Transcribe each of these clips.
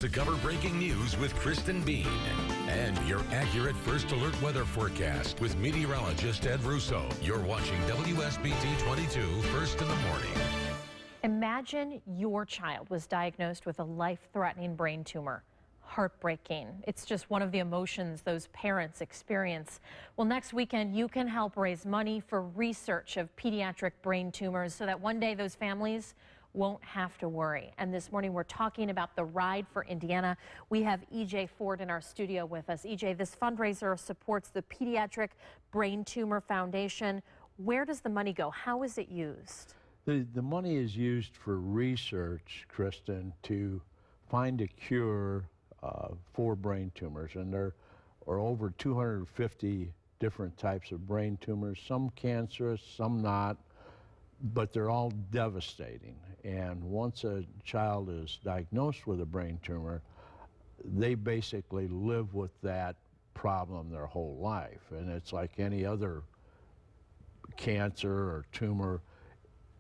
To cover breaking news with Kristen Bean and your accurate first alert weather forecast with meteorologist Ed Russo. You're watching WSBT-22 first in the morning. Imagine your child was diagnosed with a life-threatening brain tumor. Heartbreaking. It's just one of the emotions those parents experience. Well, next weekend you can help raise money for research of pediatric brain tumors so that one day those families won't have to worry. And this morning we're talking about the Ride for Indiana. We have EJ Ford in our studio with us. EJ, this fundraiser supports the Pediatric Brain Tumor Foundation. Where does the money go? How is it used? The money is used for research, Kristen, to find a cure for brain tumors. And there are over 250 different types of brain tumors, some cancerous, some not, but they're all devastating. And once a child is diagnosed with a brain tumor, they basically live with that problem their whole life. And it's like any other cancer or tumor.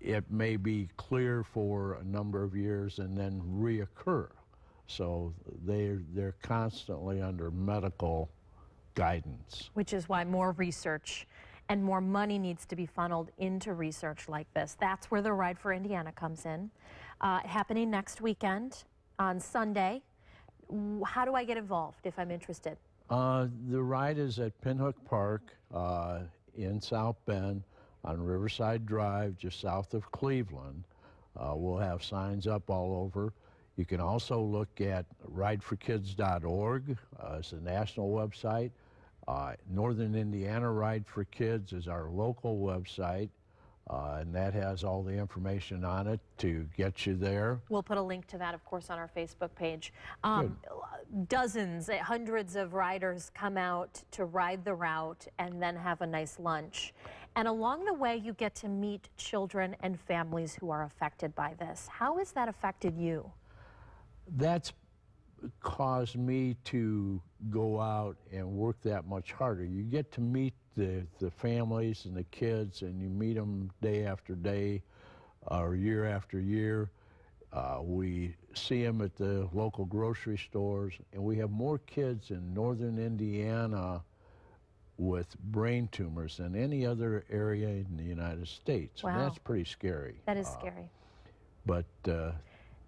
It may be clear for a number of years and then reoccur. So they're constantly under medical guidance. Which is why more research and more money needs to be funneled into research like this. That's where the Ride for Indiana comes in. Happening next weekend on Sunday. How do I get involved if I'm interested? The ride is at Pinhook Park in South Bend on Riverside Drive, just south of Cleveland. We'll have signs up all over. You can also look at rideforkids.org. It's a national website. Northern Indiana Ride for Kids is our local website, and that has all the information on it to get you there. We'll put a link to that, of course, on our Facebook page. Dozens, hundreds of riders come out to ride the route and then have a nice lunch. And along the way, you get to meet children and families who are affected by this. How has that affected you? That's caused me to go out and work that much harder. You get to meet the families and the kids, and you meet them day after day or year after year. We see them at the local grocery stores, and we have more kids in northern Indiana with brain tumors than any other area in the United States. Wow. And that's pretty scary. That is scary. But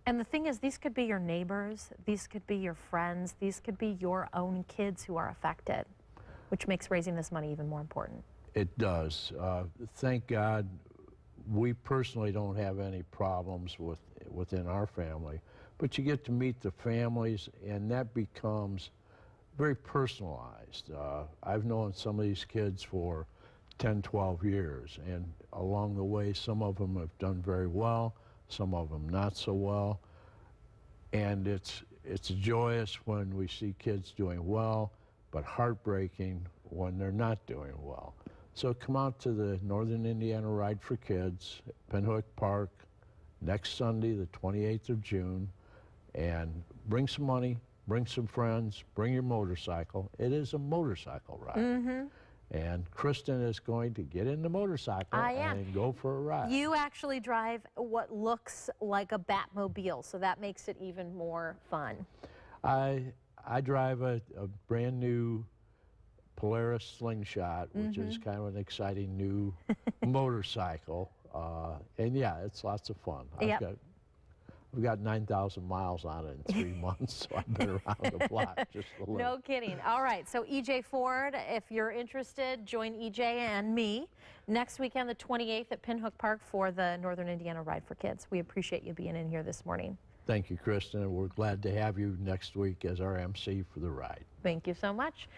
and the thing is, these could be your neighbors, these could be your friends, these could be your own kids who are affected, which makes raising this money even more important. It does. Thank God we personally don't have any problems within our family, but you get to meet the families, and that becomes very personalized. I've known some of these kids for 10, 12 years, and along the way, some of them have done very well, some of them not so well. And it's joyous when we see kids doing well, but heartbreaking when they're not doing well. So come out to the Northern Indiana Ride for Kids at Pinhook Park next Sunday, the 28th of June, and bring some money, bring some friends, bring your motorcycle. It is a motorcycle ride. Mm-hmm. And Kristen is going to get in the motorcycle and go for a ride. You actually drive what looks like a Batmobile, so that makes it even more fun. I drive a brand new Polaris Slingshot, which is kind of an exciting new motorcycle. And yeah, it's lots of fun. I've got 9,000 miles on it in 3 months, so I've been around the block just a little. No kidding. All right, so EJ Ford, if you're interested, join EJ and me next weekend, the 28th at Pinhook Park for the Northern Indiana Ride for Kids. We appreciate you being in here this morning. Thank you, Kristen. We're glad to have you next week as our MC for the ride. Thank you so much.